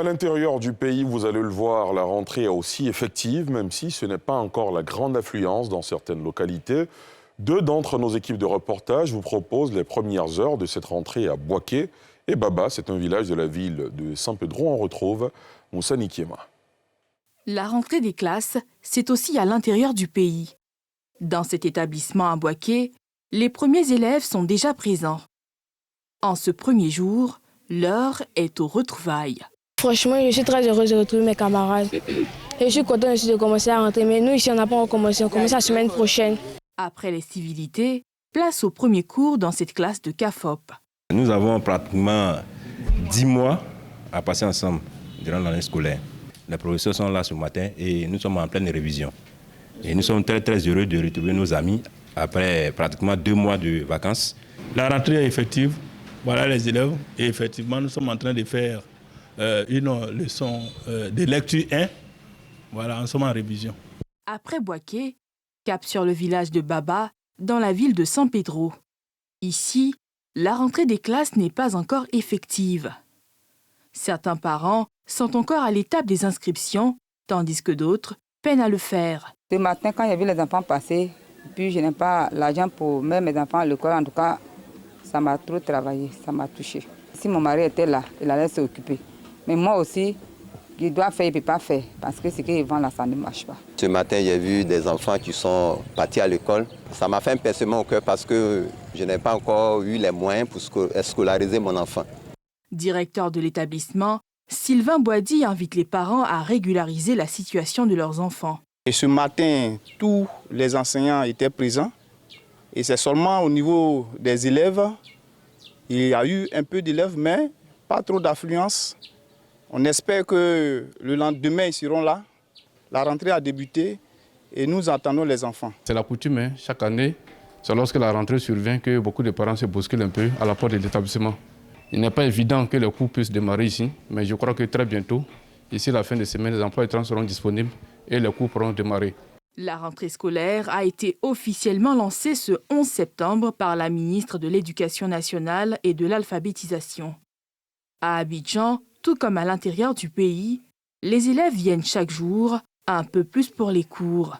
À l'intérieur du pays, vous allez le voir, la rentrée est aussi effective, même si ce n'est pas encore la grande affluence dans certaines localités. Deux d'entre nos équipes de reportage vous proposent les premières heures de cette rentrée à Boaké. Et Baba, c'est un village de la ville de Saint-Pedro. On retrouve Moussa Nikiema. La rentrée des classes, c'est aussi à l'intérieur du pays. Dans cet établissement à Boaké, les premiers élèves sont déjà présents. En ce premier jour, l'heure est aux retrouvailles. Franchement, je suis très heureuse de retrouver mes camarades. Et je suis contente aussi de commencer à rentrer. Mais nous, ici, on n'a pas encore commencé. On commence la semaine prochaine. Après les civilités, place au premier cours dans cette classe de CAFOP. Nous avons pratiquement 10 mois à passer ensemble durant l'année scolaire. Les professeurs sont là ce matin et nous sommes en pleine révision. Et nous sommes très heureux de retrouver nos amis après pratiquement 2 mois de vacances. La rentrée est effective. Voilà les élèves. Et effectivement, nous sommes en train de faire une leçon de lecture 1. Voilà, nous sommes en révision. Après Boaké, cap sur le village de Baba, dans la ville de San Pedro. Ici, la rentrée des classes n'est pas encore effective. Certains parents sont encore à l'étape des inscriptions, tandis que d'autres peinent à le faire. Ce matin, quand j'ai vu les enfants passer, puis je n'ai pas l'argent pour mettre mes enfants à l'école, en tout cas, ça m'a trop travaillé, ça m'a touché. Si mon mari était là, il allait s'occuper. Mais moi aussi, il doit faire, il ne peut pas faire, parce que ce qu'il vend là, ça ne marche pas. Ce matin, j'ai vu des enfants qui sont partis à l'école. Ça m'a fait un pincement au cœur parce que je n'ai pas encore eu les moyens pour scolariser mon enfant. Directeur de l'établissement, Sylvain Boidi invite les parents à régulariser la situation de leurs enfants. Et ce matin, tous les enseignants étaient présents. Et c'est seulement au niveau des élèves, il y a eu un peu d'élèves, mais pas trop d'affluence. On espère que le lendemain, ils seront là. La rentrée a débuté et nous attendons les enfants. C'est la coutume, hein. Chaque année, c'est lorsque la rentrée survient que beaucoup de parents se bousculent un peu à la porte de l'établissement. Il n'est pas évident que les cours puissent démarrer ici, mais je crois que très bientôt, d'ici la fin de semaine, les emplois étrangers seront disponibles et les cours pourront démarrer. La rentrée scolaire a été officiellement lancée ce 11 septembre par la ministre de l'Éducation nationale et de l'alphabétisation. À Abidjan, tout comme à l'intérieur du pays, les élèves viennent chaque jour, un peu plus pour les cours.